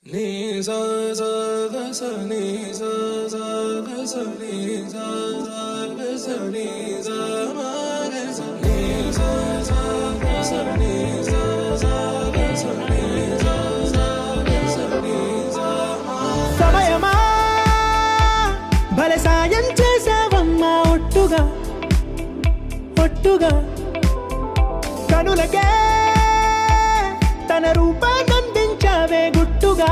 ni sa sa ga sa ni sa sa ga sa ni sa sa ga sa ni sa ma ga sa ni sa sa ga sa ni sa sa ga sa ni sa sa ga sa ni sa ma సమయమా భలే సాయం చేసావమ్మా ఒట్టుగా ఒట్టుగా కనులకే తన రూపాన్నందించావే గుట్టుగా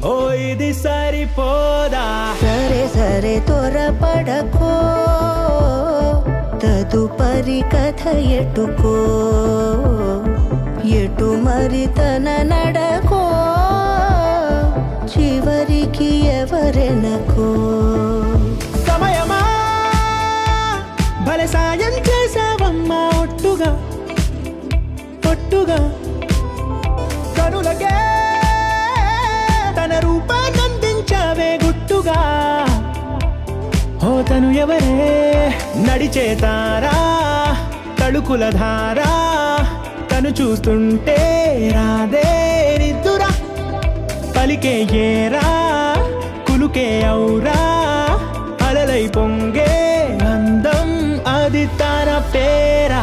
ఓ ఇది సరిపోదా సరే సరే త్వరపడకో తదుపరి కథ ఎటుకో ఎటు మరి తన నడకో చివరికి ఎవరెనకో సమయమా భలే సాయం చేసావమ్మా ఒట్టుగా ఒట్టుగా కనులకే తన రూపాన్నందించావే గుట్టుగా ఓ తను ఎవరే నడిచే తారా తళుకుల ధారా తను చూస్తుంటే రాదే నిద్దురా పలికే ఏరా కులుకే ఔరా అలలై పొంగే అందం అది తన పేరా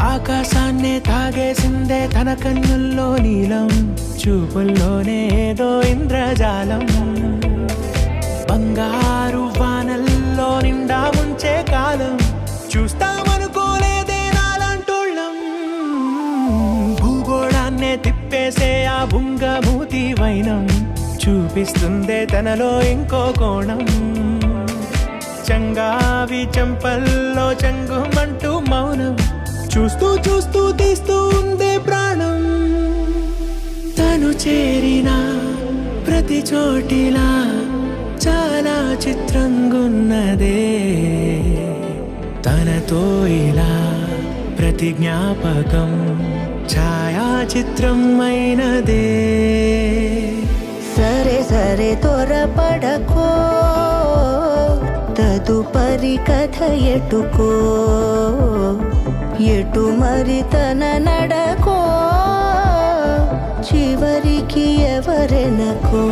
ఆకాశాన్నే తాగేసిందే తన కన్నుల్లో నీలం చూపుల్లోనే ఏదో ఇంద్రజాలం బంగారు వానల్లో నిండా ఉంచే కాలం చూస్తామనుకోలేదే నాలాంటోళ్ళం భూగోళాన్నే తిప్పేసే ఆ బుంగమూతి వైనం చూపిస్తుందే తనలో ఇంకో కోణం చంగావి చెంపల్లో చంగుమంటూ మౌనం చూస్తూ చూస్తూ తీస్తూ ఉందే ప్రాణం తను చేరిన ప్రతి చోటిలా చాలా చిత్రంగున్నదే తనతో ఇలా ప్రతి జ్ఞాపకం ఛాయాచిత్రం అయినదే సరే సరే త్వరపడకో తదుపరి కథ ఎటుకో ఎటు మరి తన నడకో చివరికి ఎవరెనకో